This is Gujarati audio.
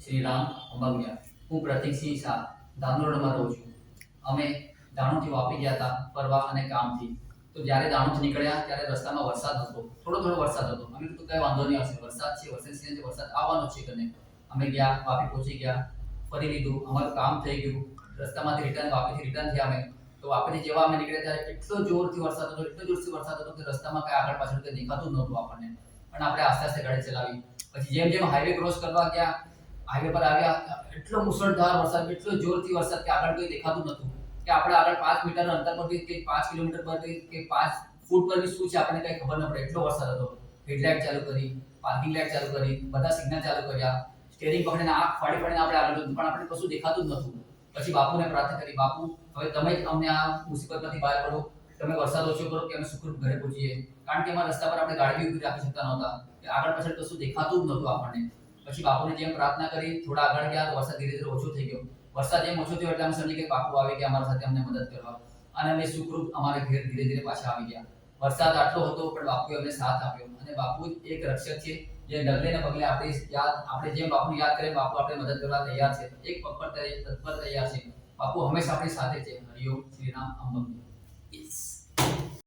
શ્રી રામ અંબાગુડિયા. હું પ્રતીકસિંહ શાહ ધાનોરમાં રહું છું. અમે દાણુથી વાપી ગયા હતા ફરવા અને કામથી. તો જ્યારે દાણુથી નીકળ્યા ત્યારે રસ્તામાં વરસાદ હતો, થોડો વરસાદ હતો. અમે કીધું કઈ વાંધો નહીં આવશે, વરસાદ છે, વરસાદ સીઝન છે, વરસાદ આવવાનો છે કરીને અમે ગયા, વાપી પહોંચી ગયા, ફરી લીધું, અમારું કામ થઈ ગયું. રસ્તામાંથી વાપીથી રિટર્ન થયા અમે. તો વાપીથી જેવા અમે નીકળ્યા ત્યારે એટલો જોરથી વરસાદ હતો કે રસ્તામાં કઈ આગળ પાછળ કઈ દેખાતું જ નહોતું આપણને. પણ આપણે આસ્તે આસ્તે ગાડી ચલાવી. પછી જેમ જેમ હાઈવે ક્રોસ કરવા ગયા, હાઈવે પર આવ્યા, એટલો મુસળધાર વરસાદ, એટલો જોરથી વરસાદ કે આગળ કોઈ દેખાતું નહોતું. કે આપણે આગળ 5 મીટર અંતર પર કે 5 કિલોમીટર પર કે 5 ફૂટ પર શું છે આપણને કઈ ખબર ન પડે, એટલો વરસાદ હતો. હેડલાઇટ ચાલુ કરી, પાર્કિંગ લાઇટ ચાલુ કરી, બધા સિગ્નલ ચાલુ કર્યા, સ્ટીયરિંગ પકડીને આંખ ફાડીને આપણે આગળ વધ્યું, પણ આપણે કશું દેખાતું જ નહોતું. પછી બાપુને પ્રાર્થના કરી, બાપુ હવે તમે જ અમને આ મુસીબતમાંથી બહાર કાઢો, તમે વરસાદ ઓછો કરો કે અમે સુખરૂપ ઘરે પહોંચીએ. કારણ કે અમારા રસ્તા પર આપણે ગાડી ઉભી રાખી શકતા નહોતા, કે આગળ પાછળ કશું દેખાતું જ નહોતું આપણને. પછી બાપુને જેમ પ્રાર્થના કરી, થોડા આગળ ગયા તો વરસાદ ધીરે ધીરે ઓછો થઈ ગયો. વરસાદ જેમ ઓછો થયો એટલે અમે સમજી કે બાપુ આવી ગયા અમારા સાથે અમને મદદ કરવા, અને અમે સુખરૂપ અમારા ઘેર ધીરે ધીરે પાછા આવી ગયા. વરસાદ આટલો હતો પણ બાપુએ અમને સાથ આપ્યો, અને બાપુ એક રક્ષક છે જે ડગલે ને પગલે આપણે જેમ બાપુને યાદ કરીએ, બાપુ આપણે મદદ કરવા તૈયાર છે, એક પગ પર તત્પર તૈયાર છે. બાપુ હંમેશા આપણી સાથે છે. હરિઓમ, શ્રી રામ અંબાગુડિયા. યસ.